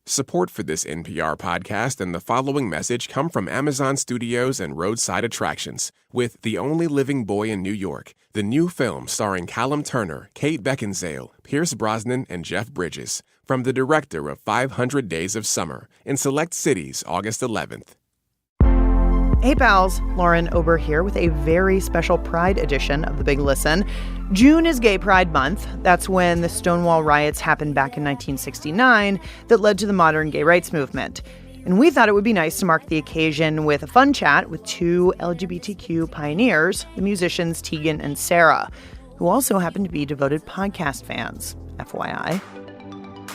Support for this NPR podcast and the following message come from Amazon Studios and Roadside Attractions with The Only Living Boy in New York, the new film starring Callum Turner, Kate Beckinsale, Pierce Brosnan, and Jeff Bridges, from the director of 500 Days of Summer, in select cities August 11th. Hey pals, Lauren Ober here with a very special Pride edition of The Big Listen. June is Gay Pride Month. That's when the Stonewall riots happened back in 1969 that led to the modern gay rights movement. And we thought it would be nice to mark the occasion with a fun chat with two LGBTQ pioneers, the musicians Tegan and Sara, who also happen to be devoted podcast fans, FYI.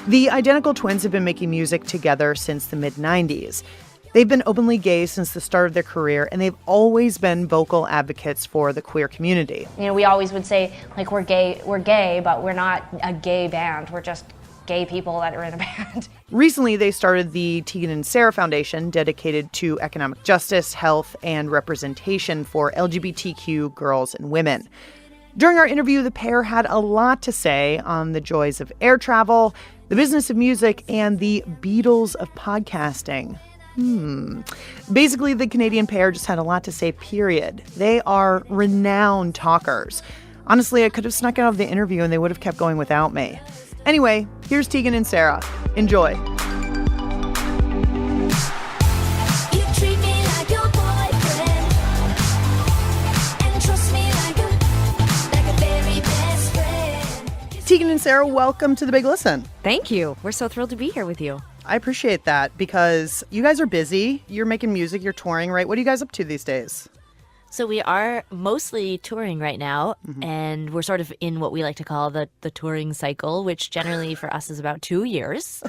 The identical twins have been making music together since the mid-90s. They've been openly gay since the start of their career, and they've always been vocal advocates for the queer community. You know, we always would say, like, we're gay, but we're not a gay band. We're just gay people that are in a band. Recently, they started the Tegan and Sara Foundation, dedicated to economic justice, health, and representation for LGBTQ girls and women. During our interview, the pair had a lot to say on the joys of air travel, the business of music, and the Beatles of podcasting. Basically, the Canadian pair just had a lot to say, period. They are renowned talkers. Honestly, I could have snuck out of the interview and they would have kept going without me. Anyway, here's Tegan and Sara. Enjoy. Tegan and Sara, welcome to The Big Listen. Thank you. We're so thrilled to be here with you. I appreciate that because you guys are busy. You're making music. You're touring, right? What are you guys up to these days? So we are mostly touring right now, and we're sort of in what we like to call the touring cycle, which generally for us is about 2 years.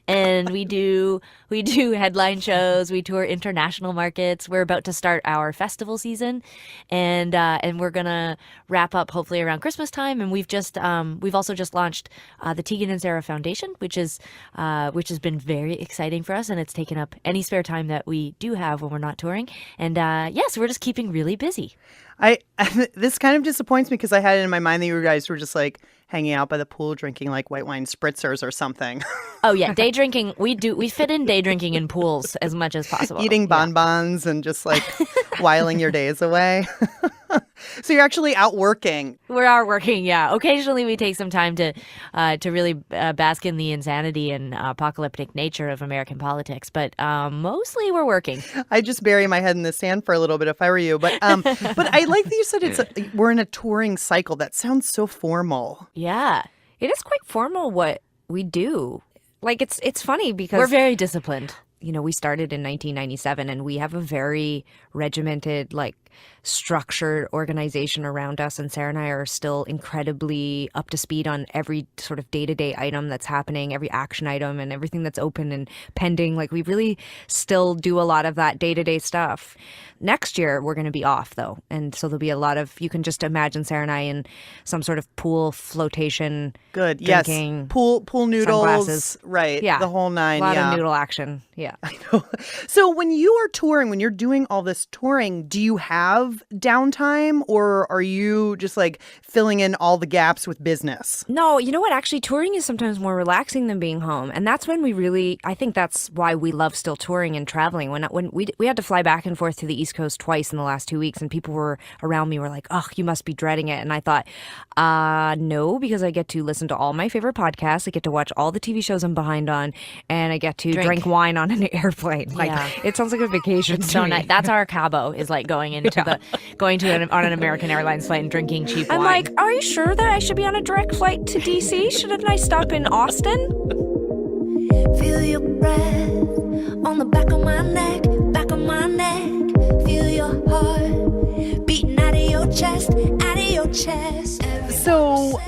And we do headline shows. We tour international markets. We're about to start our festival season, and we're gonna wrap up hopefully around Christmas time. And we've also just launched the Tegan and Sara Foundation, which has been very exciting for us, and it's taken up any spare time that we do have when we're not touring. And so we're just keeping really busy. This kind of disappoints me because I had it in my mind that you guys were just like hanging out by the pool drinking like white wine spritzers or something. Oh yeah, day drinking. We fit in day drinking in pools as much as possible. Eating bonbons and just like whiling your days away. So you're actually out working. We are working, yeah. Occasionally we take some time to really bask in the insanity and apocalyptic nature of American politics, but mostly we're working. I just bury my head in the sand for a little bit if I were you, but I like that you said we're in a touring cycle. That sounds so formal. Yeah, it is quite formal what we do. Like it's funny because we're very disciplined. You know, we started in 1997 and we have a very regimented, like, structured organization around us. And Sara and I are still incredibly up to speed on every sort of day-to-day item that's happening, every action item and everything that's open and pending. Like, we really still do a lot of that day-to-day stuff. Next year, we're going to be off, though. And so there'll be a lot of, you can just imagine Sara and I in some sort of pool flotation. Good, drinking, yes. Pool noodles. Sunglasses. Right, yeah. The whole nine, a lot of noodle action, yeah. I know. So when you are touring, when you're doing all this touring, do you have downtime or are you just like filling in all the gaps with business? No, you know what? Actually, touring is sometimes more relaxing than being home. And that's when we really, I think that's why we love still touring and traveling. When we had to fly back and forth to the East Coast twice in the last 2 weeks and people were around me were like, oh, you must be dreading it. And I thought, no, because I get to listen to all my favorite podcasts. I get to watch all the TV shows I'm behind on and I get to drink wine on an airplane. Like, it sounds like a vacation. It's so nice. That's our Cabo is like going into on an American Airlines flight and drinking cheap wine. I'm like, are you sure that I should be on a direct flight to DC? Shouldn't I stop in Austin? Feel your breath on the back of my neck, back of my neck. Feel your heart beating out of your chest, out of your chest. So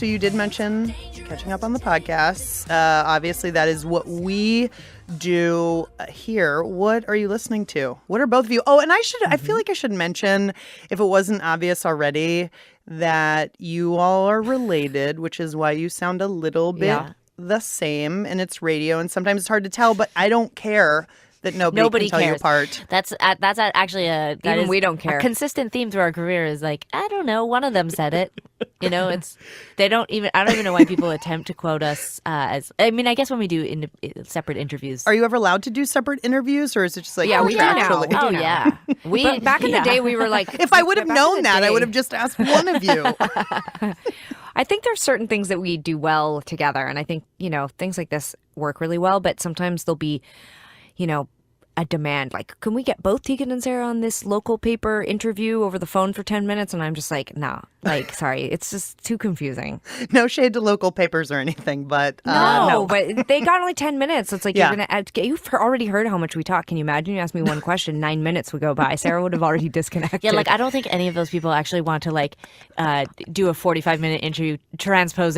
you did mention catching up on the podcasts. Obviously, that is what we do here. What are you listening to? What are both of you? Oh, and I feel like I should mention, if it wasn't obvious already, that you all are related, which is why you sound a little bit the same, and it's radio, and sometimes it's hard to tell, but I don't care that nobody can tell you cares. apart. That's actually Even we don't care. A consistent theme through our career is like, I don't know, one of them said it. You know, I don't even know why people attempt to quote us as. I mean, I guess when we do separate interviews. Are you ever allowed to do separate interviews, or is it just like Yeah, we do now. contractually? We do Oh now. yeah, But back in the day, we were like, If I would have back in known the that, I day- would have just asked one of you. I think there's certain things that we do well together, and I think things like this work really well. But sometimes there'll be, a demand like, can we get both Tegan and Sara on this local paper interview over the phone for 10 minutes? And I'm just like, no, sorry, it's just too confusing. No shade to local papers or anything, but No, but they got only 10 minutes. It's like, Yeah. you've already heard how much we talk. Can you imagine? You ask me one question, 9 minutes would go by. Sarah would have already disconnected. yeah. Like I don't think any of those people actually want to do a 45-minute interview, transcribe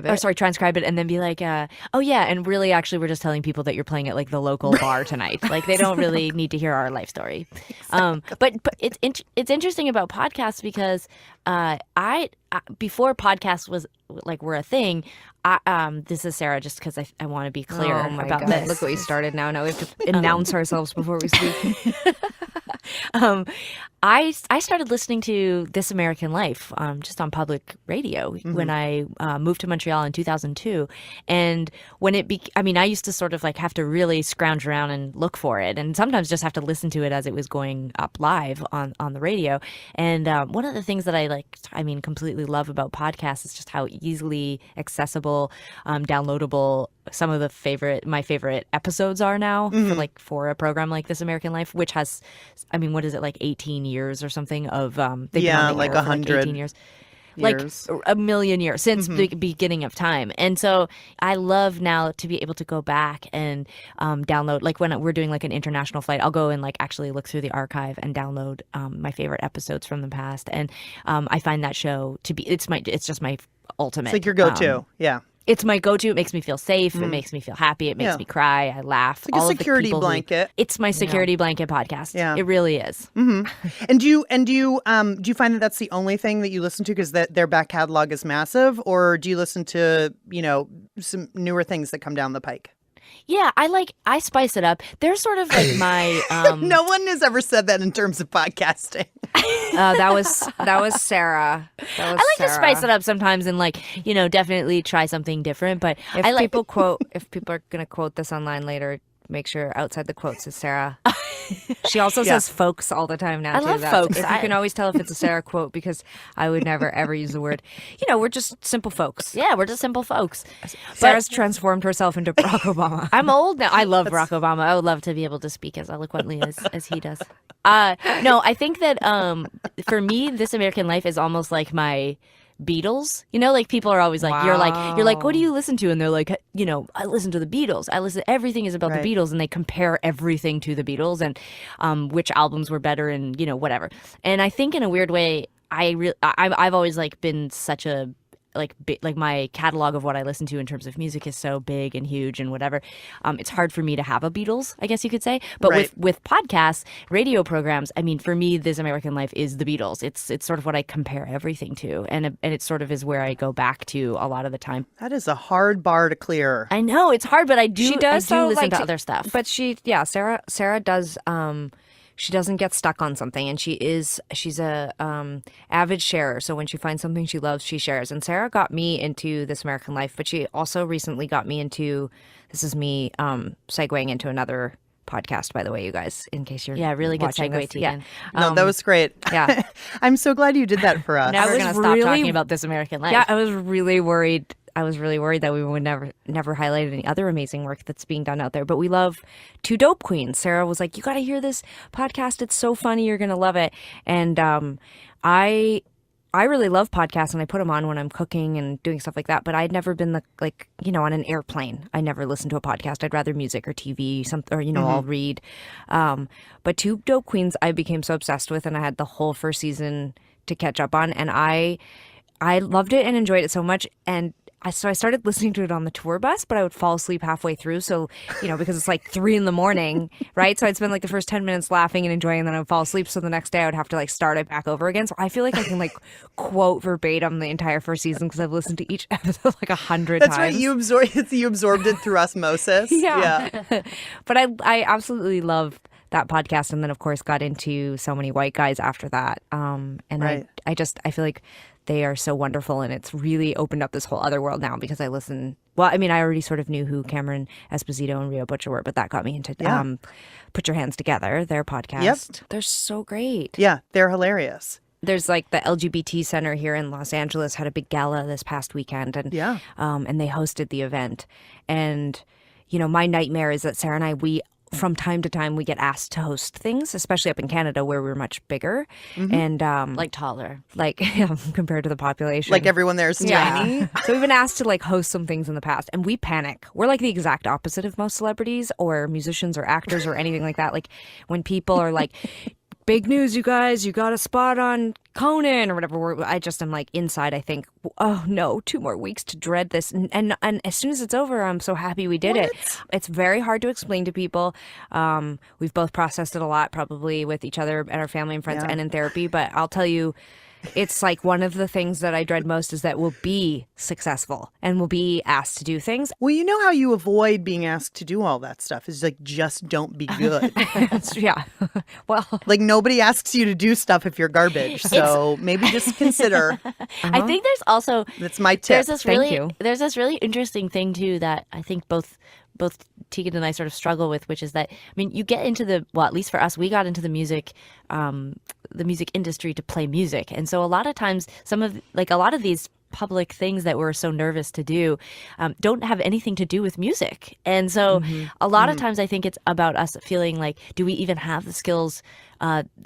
it, and then be like, oh yeah, and really, actually, we're just telling people that you're playing at like the local bar tonight. Like they don't really need to hear our life story. But it's interesting about podcasts because I before podcasts were a thing. This is Sarah, just because I want to be clear about this. Look what we started now. Now we have to announce ourselves before we speak. I started listening to This American Life just on public radio when I moved to Montreal in 2002. And when I used to sort of like have to really scrounge around and look for it, and sometimes just have to listen to it as it was going up live on the radio. And one of the things that I completely love about podcasts is just how easily accessible, downloadable some of my favorite episodes are now for a program like This American Life, which has, what is it, like 18 years or something of they've been on the air for 100 18 years. Like a million years since the beginning of time. And so I love now to be able to go back and download, like when we're doing like an international flight, I'll go and like actually look through the archive and download my favorite episodes from the past. And I find that show to be, it's just my ultimate. It's like your go-to. Yeah. It's my go-to. It makes me feel safe. It makes me feel happy. It makes me cry. I laugh. It's like a security blanket. It's my security blanket podcast. Yeah. It really is. And do you find that that's the only thing that you listen to because their back catalog is massive, or do you listen to some newer things that come down the pike? Yeah, I spice it up. They're sort of like my No one has ever said that in terms of podcasting. That was Sarah. I like to spice it up sometimes and definitely try something different. But if people are gonna quote this online later, make sure outside the quotes is Sarah. She also says folks all the time now. I too. love folks. You can always tell if it's a Sarah quote because I would never ever use the word. We're just simple folks. Yeah, we're just simple folks. Sarah's transformed herself into Barack Obama. I'm old now. I love Barack Obama. I would love to be able to speak as eloquently as he does. No, I think that for me, This American Life is almost like my Beatles. Like people are always like, you're like, what do you listen to? And they're like, I listen to the Beatles. Everything is about the Beatles, and they compare everything to the Beatles and which albums were better and whatever. And I think in a weird way, I've always been such a like my catalog of what I listen to in terms of music is so big and huge and whatever. It's hard for me to have a Beatles, I guess you could say. But with podcasts, radio programs, for me, This American Life is the Beatles. It's sort of what I compare everything to, and it sort of is where I go back to a lot of the time. That is a hard bar to clear. I know it's hard, but I do. She does listen to other stuff. But Sarah does. She doesn't get stuck on something, and she's a avid sharer. So when she finds something she loves, she shares. And Sarah got me into This American Life, but she also recently got me into. This is me segueing into another podcast, by the way, you guys, in case you're really good watching segue, this. Tegan. No, that was great. Yeah. I'm so glad you did that for us. Never was gonna stop really- talking about This American Life. Yeah, I was really worried. That we would never highlight any other amazing work that's being done out there. But we love Two Dope Queens. Sarah was like, "You got to hear this podcast. It's so funny. You're gonna love it." And I really love podcasts, and I put them on when I'm cooking and doing stuff like that. But I'd never been on an airplane. I never listened to a podcast. I'd rather music or TV, I'll read. But Two Dope Queens, I became so obsessed with, and I had the whole first season to catch up on, and I loved it and enjoyed it so much. And so I started listening to it on the tour bus, but I would fall asleep halfway through. So, because it's like 3 a.m, right? So I'd spend like the first 10 minutes laughing and enjoying, and then I would fall asleep. So the next day I would have to like start it back over again. So I feel like I can like quote verbatim the entire first season because I've listened to each episode like 100 times. That's right. You absorbed it through osmosis. Yeah. But I absolutely love that podcast, and then of course got into So Many White Guys after that. And Right. I feel like they are so wonderful, and it's really opened up this whole other world now because I listen. Well, I mean, I already sort of knew who Cameron Esposito and Rio Butcher were, but that got me into Put Your Hands Together, their podcast. Yep. They're so great. Yeah, they're hilarious. There's like the LGBT Center here in Los Angeles had a big gala this past weekend, and and they hosted the event. And my nightmare is that Sarah and I, from time to time, we get asked to host things, especially up in Canada where we're much bigger and like taller, like compared to the population. Like everyone there is tiny. So we've been asked to like host some things in the past, and we panic. We're like the exact opposite of most celebrities or musicians or actors or anything like that. Like when people are like, big news, you guys, you got a spot on Conan or whatever. I just am like inside, I think, oh no, 2 more weeks to dread this. And as soon as it's over, I'm so happy we did it. It's very hard to explain to people. We've both processed it a lot, probably with each other and our family and friends and in therapy. But I'll tell you, it's like one of the things that I dread most is that we'll be successful and we'll be asked to do things. Well, you know how you avoid being asked to do all that stuff is like, just don't be good. Yeah. Well, like nobody asks you to do stuff if you're garbage. So maybe just consider. I think there's also That's my tip. There's this really interesting thing too that I think both Tegan and I sort of struggle with, which is that, I mean, you get into at least for us, we got into the music industry to play music. And so a lot of times a lot of these public things that we're so nervous to do don't have anything to do with music. And so a lot of times I think it's about us feeling like, do we even have the skills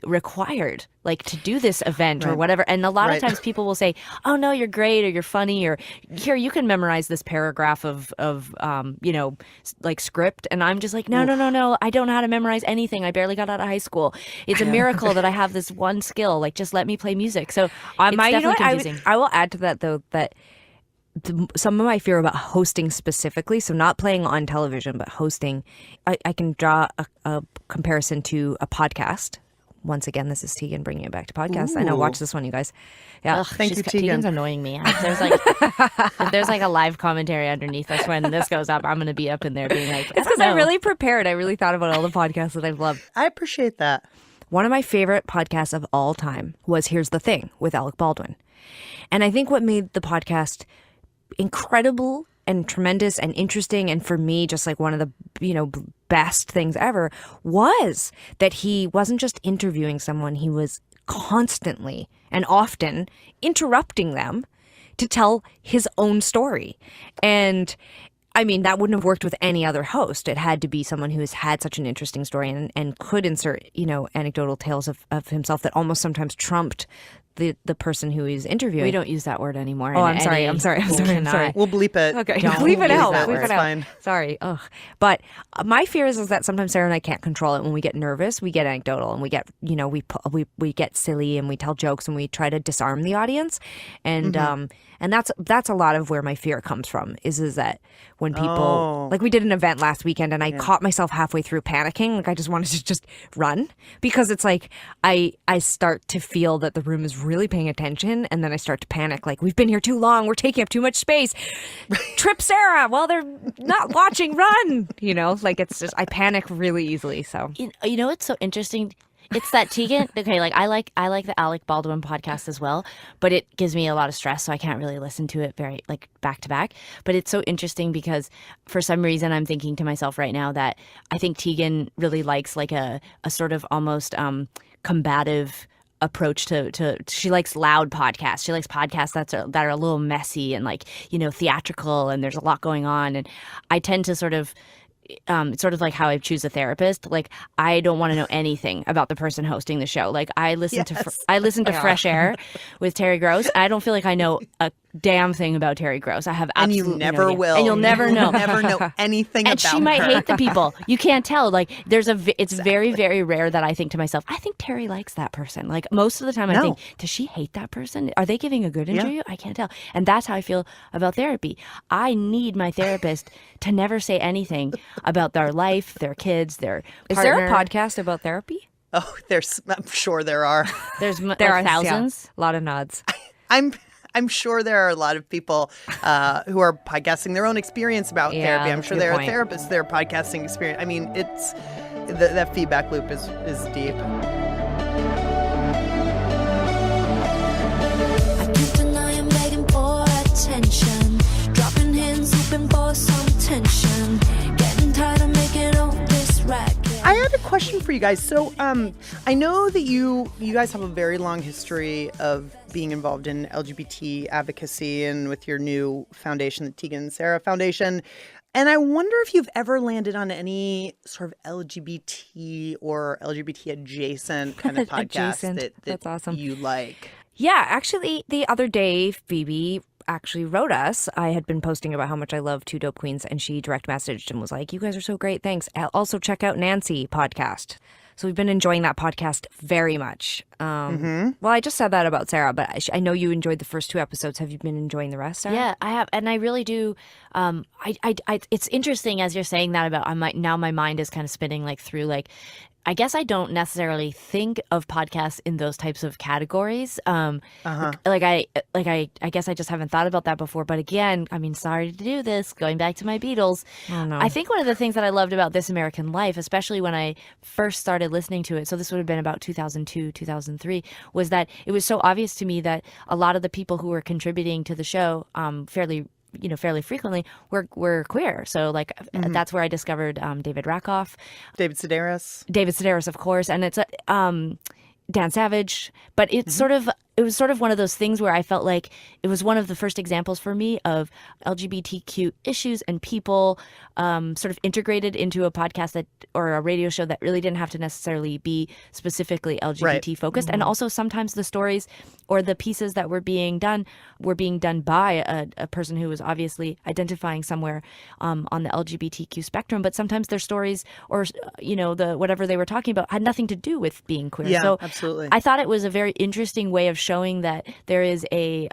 required like to do this event or whatever? And a lot of times people will say, oh no, you're great, or you're funny, or here, you can memorize this paragraph of like script. And I'm just like, no, I don't know how to memorize anything. I barely got out of high school. It's a miracle that I have this one skill. Like, just let me play music. So it's definitely confusing. I will add to that though, that some of my fear about hosting specifically, so not playing on television, but hosting, I can draw a comparison to a podcast. Once again, this is Tegan bringing it back to podcasts. I know, watch this one, you guys. Yeah, thank you, Tegan. Tegan's annoying me. There's like a live commentary underneath us when this goes up. I'm going to be up in there being like, it's because I really prepared. I really thought about all the podcasts that I've loved. I appreciate that. One of my favorite podcasts of all time was Here's the Thing with Alec Baldwin. And I think what made the podcast incredible and tremendous and interesting, and for me just like one of the best things ever, was that he wasn't just interviewing someone, he was constantly and often interrupting them to tell his own story. And I mean, that wouldn't have worked with any other host. It had to be someone who has had such an interesting story and could insert anecdotal tales of himself that almost sometimes trumped the person who he's interviewing. We don't use that word anymore. Oh, I'm sorry. We'll bleep it. Okay, Don't bleep it out. Bleep Bleep it out. Fine. Sorry. Ugh. But my fear is that sometimes Sarah and I can't control it. When we get nervous, we get anecdotal, and we get we get silly, and we tell jokes, and we try to disarm the audience, and that's a lot of where my fear comes from. Is that when people like we did an event last weekend, and I caught myself halfway through panicking, like I just wanted to just run, because it's like I start to feel that the room is really paying attention, and then I start to panic, like, we've been here too long, we're taking up too much space, trip Sarah while they're not watching, run, like it's just, I panic really easily. So it's so interesting. It's that Tegan. Okay, like I like the Alec Baldwin podcast as well, but it gives me a lot of stress, so I can't really listen to it very like back to back. But it's so interesting because for some reason I'm thinking to myself right now that I think Tegan really likes like a sort of almost combative approach to she likes loud podcasts. She likes podcasts that are a little messy and like theatrical, and there's a lot going on. And I tend to sort of like how I choose a therapist. Like, I don't want to know anything about the person hosting the show. Like, I listen to Fresh Air with Terry Gross. I don't feel like I know damn thing about Terry Gross. I have And absolutely you never no idea. will. And you'll never know. Never know anything And about she might her. hate the people. You can't tell. Like, it's very, very rare that I think to myself, I think Terry likes that person. Like, most of the time I think, does she hate that person? Are they giving a good interview? I can't tell. And that's how I feel about therapy. I need my therapist to never say anything about their life, their kids, their partner. Is there a podcast about therapy? Oh, I'm sure there are. There are thousands. Yeah, a lot of nods. I'm sure there are a lot of people who are podcasting their own experience about therapy. I'm sure there are therapists that are podcasting experience. I mean, it's that feedback loop is deep. I can't deny I'm begging for attention, dropping hints, hoping for some tension, getting tired of making all this racket. I had a question for you guys. So I know that you guys have a very long history of being involved in LGBT advocacy and with your new foundation, the Tegan and Sara Foundation. And I wonder if you've ever landed on any sort of LGBT or LGBT adjacent kind of podcast that That's awesome. you like. Yeah, actually, the other day, Phoebe actually wrote us. I had been posting about how much I love Two Dope Queens, and she direct messaged and was like, you guys are so great. Thanks. Also, check out Nancy podcast. So we've been enjoying that podcast very much. Well, I just said that about Sarah, but I know you enjoyed the first 2 episodes. Have you been enjoying the rest, Sarah? Yeah, I have, and I really do. It's interesting as you're saying that about. Now my mind is kind of spinning like through like. I guess I don't necessarily think of podcasts in those types of categories. Like I guess I just haven't thought about that before. But again, I mean, sorry to do this. Going back to my Beatles, I think one of the things that I loved about This American Life, especially when I first started listening to it, so this would have been about 2002, 2003, was that it was so obvious to me that a lot of the people who were contributing to the show, fairly frequently were queer. So like that's where I discovered David Rakoff, David Sedaris, of course, and it's Dan Savage. But it's it was sort of one of those things where I felt like it was one of the first examples for me of LGBTQ issues and people sort of integrated into a podcast or a radio show that really didn't have to necessarily be specifically LGBT focused. And also sometimes the stories or the pieces that were being done by a person who was obviously identifying somewhere on the LGBTQ spectrum. But sometimes their stories or, the whatever they were talking about had nothing to do with being queer. Yeah, so absolutely. I thought it was a very interesting way of showing that there is a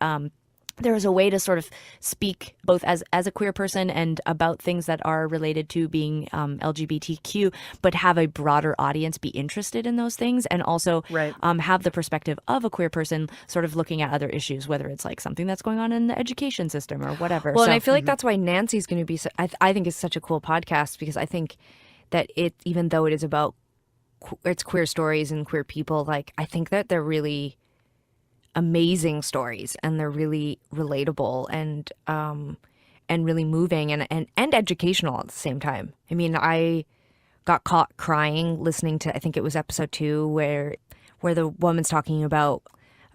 way to sort of speak both as a queer person and about things that are related to being LGBTQ, but have a broader audience be interested in those things, and also have the perspective of a queer person sort of looking at other issues, whether it's like something that's going on in the education system or whatever. Well, and I feel like that's why Nancy's going to be, I think it's such a cool podcast, because I think that even though it is about it's queer stories and queer people, like I think that they're really amazing stories, and they're really relatable and really moving and educational at the same time. I mean, I got caught crying listening to, I think it was episode 2 where the woman's talking about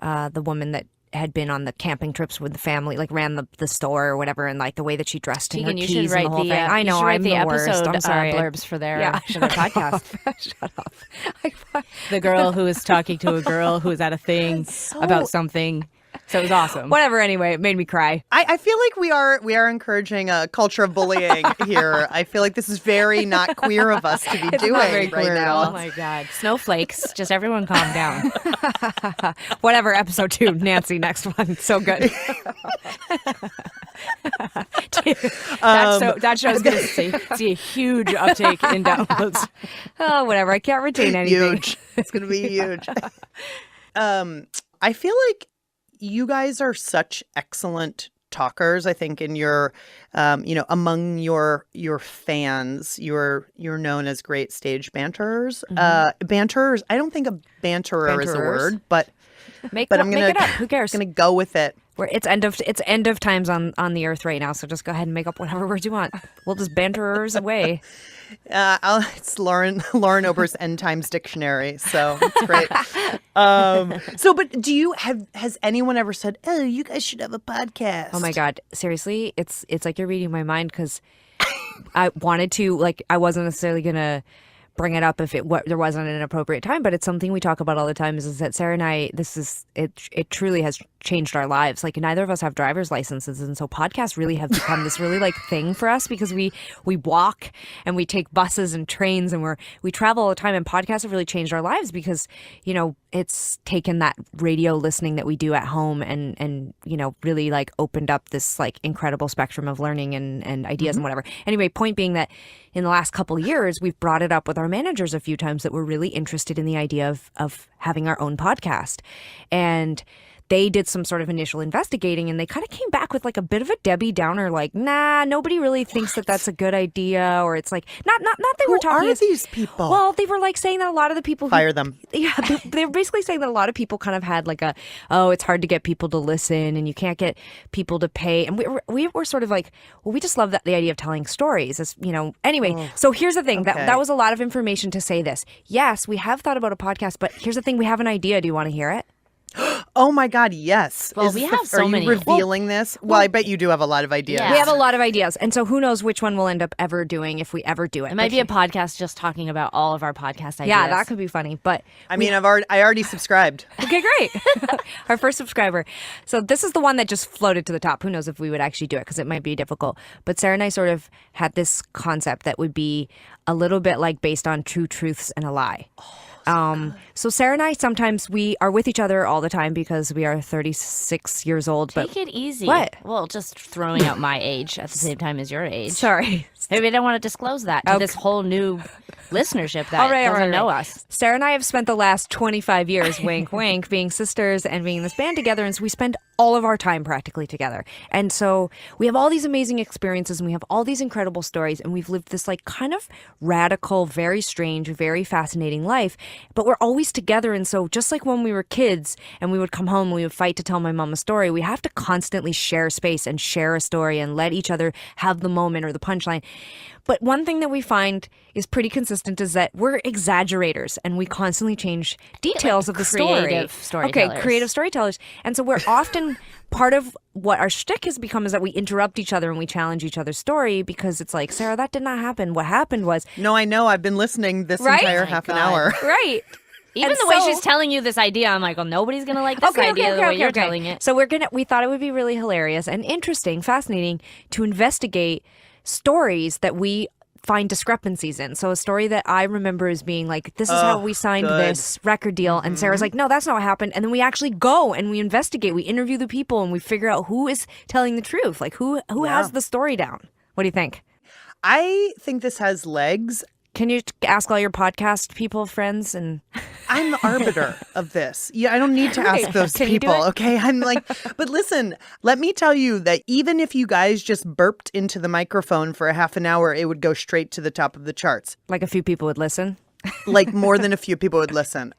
the woman that had been on the camping trips with the family, like ran the store or whatever, and like the way that she dressed and her Tegan, keys and the whole thing. I know, I'm the the episode worst. I'm sorry. blurbs for their podcast. Shut up. The girl who was talking to a girl who was at a thing about something. So it was awesome. Whatever. Anyway, it made me cry. I feel like we are encouraging a culture of bullying here. I feel like this is very not queer of us to be doing right now. Oh my God. Snowflakes. Just everyone calm down. Whatever, episode 2, Nancy, next one. So good. That show's going to see a huge uptake in downloads. Oh, whatever. I can't retain anything. Huge. It's going to be huge. I feel like you guys are such excellent talkers. I think in your, among your fans, you're known as great stage banterers. Banterers. I don't think a banterer is a word, but Make it up. Who cares? I'm gonna go with it. It's end of times on the earth right now. So just go ahead and make up whatever words you want. We'll just banterers away. It's Lauren Ober's End Times Dictionary, so it's great. But has anyone ever said, "Oh, you guys should have a podcast"? Oh my God, seriously, it's like you're reading my mind, because I wanted to, like, I wasn't necessarily gonna bring it up if there wasn't an appropriate time, but it's something we talk about all the time is that Sarah and I, it truly has changed our lives. Like neither of us have driver's licenses. And so podcasts really have become this really like thing for us because we walk and we take buses and trains and we travel all the time, and podcasts have really changed our lives because, you know, it's taken that radio listening that we do at home and you know, really like opened up this like incredible spectrum of learning and ideas and whatever. Anyway, point being that in the last couple of years, we've brought it up with our managers a few times that we're really interested in the idea of having our own podcast. And they did some sort of initial investigating and they kind of came back with like a bit of a Debbie Downer, like, nah, nobody really thinks that that's a good idea. Or it's like, not they were talking. Who are these people? Well, they were like saying that a lot of the people fire them. Yeah, they're basically saying that a lot of people kind of had like it's hard to get people to listen and you can't get people to pay. And we were sort of like, well, we just love the idea of telling stories, as you know. Anyway, so here's the thing. Okay. That was a lot of information to say this. Yes, we have thought about a podcast, but here's the thing. We have an idea. Do you want to hear it? Oh my God, yes. Well, we have so many. Are you revealing this? Well, I bet you do have a lot of ideas. Yeah. We have a lot of ideas. And so who knows which one we'll end up ever doing if we ever do it. It might be a podcast just talking about all of our podcast ideas. Yeah, that could be funny. But I mean, I already subscribed. okay, great. Our first subscriber. So this is the one that just floated to the top. Who knows if we would actually do it because it might be difficult. But Sarah and I sort of had this concept that would be a little bit like based on two truths and a lie. So Sarah and I, sometimes we are with each other all the time because we are 36 years old. Take it easy. What? Well, just throwing out my age at the same time as your age. Sorry. Maybe I don't want to disclose that to this whole new listenership that doesn't know us. Sarah and I have spent the last 25 years, wink, wink, being sisters and being in this band together. And so we spend all of our time practically together. And so we have all these amazing experiences and we have all these incredible stories. And we've lived this like kind of radical, very strange, very fascinating life. But we're always together. And so just like when we were kids and we would come home and we would fight to tell my mom a story, we have to constantly share space and share a story and let each other have the moment or the punchline. But one thing that we find is pretty consistent is that we're exaggerators and we constantly change details of the story. Creative storytellers. Okay, creative storytellers. And so we're often part of what our shtick has become is that we interrupt each other and we challenge each other's story because it's like, Sarah, that did not happen. What happened was... No, I know. I've been listening this entire half an hour. Right. Even the way she's telling you this idea, I'm like, well, nobody's going to like this idea the way you're telling it. So we thought it would be really hilarious and interesting, fascinating to investigate stories that we find discrepancies in. So a story that I remember as being like, this is how we signed this record deal. And Sarah's like, no, that's not what happened. And then we actually go and we investigate. We interview the people and we figure out who is telling the truth. Like who has the story down? What do you think? I think this has legs. Can you ask all your podcast people, friends? And I'm the arbiter of this. Yeah, I don't need to ask those Can you do people, it? okay? I'm like, but listen, let me tell you that even if you guys just burped into the microphone for a half an hour, it would go straight to the top of the charts. like a few people would listen. Like more than a few people would listen.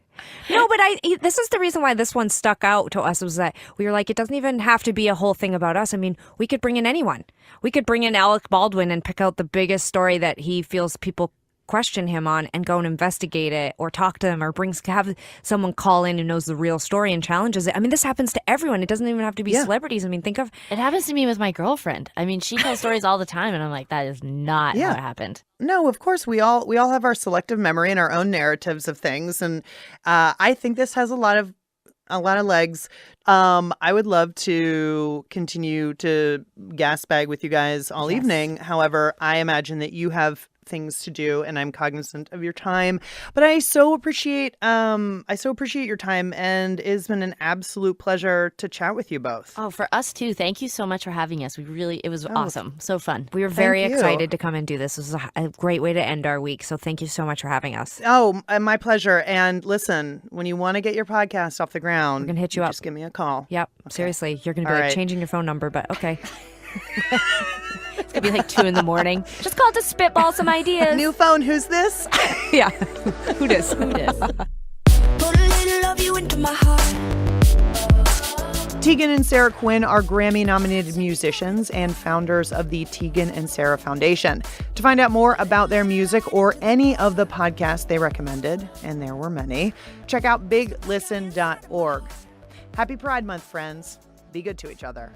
No, but this is the reason why this one stuck out to us was that we were like, it doesn't even have to be a whole thing about us. I mean, we could bring in anyone. We could bring in Alec Baldwin and pick out the biggest story that he feels people question him on and go and investigate it or talk to them or have someone call in who knows the real story and challenges it. I mean, this happens to everyone. It doesn't even have to be celebrities. I mean, think of... It happens to me with my girlfriend. I mean, she tells stories all the time and I'm like, that is not how it happened. No, of course, we all have our selective memory and our own narratives of things. And I think this has a lot of legs. I would love to continue to gas bag with you guys all evening. However, I imagine that you have things to do and I'm cognizant of your time, but I so appreciate your time, and it's been an absolute pleasure to chat with you both. Oh, for us too. Thank you so much for having us. It was awesome. So fun. We were very excited to come and do this. This was a great way to end our week. So thank you so much for having us. Oh, my pleasure. And listen, when you want to get your podcast off the ground, we're going to hit you up. Just give me a call. Yep. Okay. Seriously. You're going to be changing your phone number, but okay. It's going to be like 2 a.m. Just call to spitball some ideas. New phone, who's this? Yeah. Who dis? Who dis? Put a little of you into my heart. Tegan and Sara Quinn are Grammy-nominated musicians and founders of the Tegan and Sara Foundation. To find out more about their music or any of the podcasts they recommended, and there were many, check out biglisten.org. Happy Pride Month, friends. Be good to each other.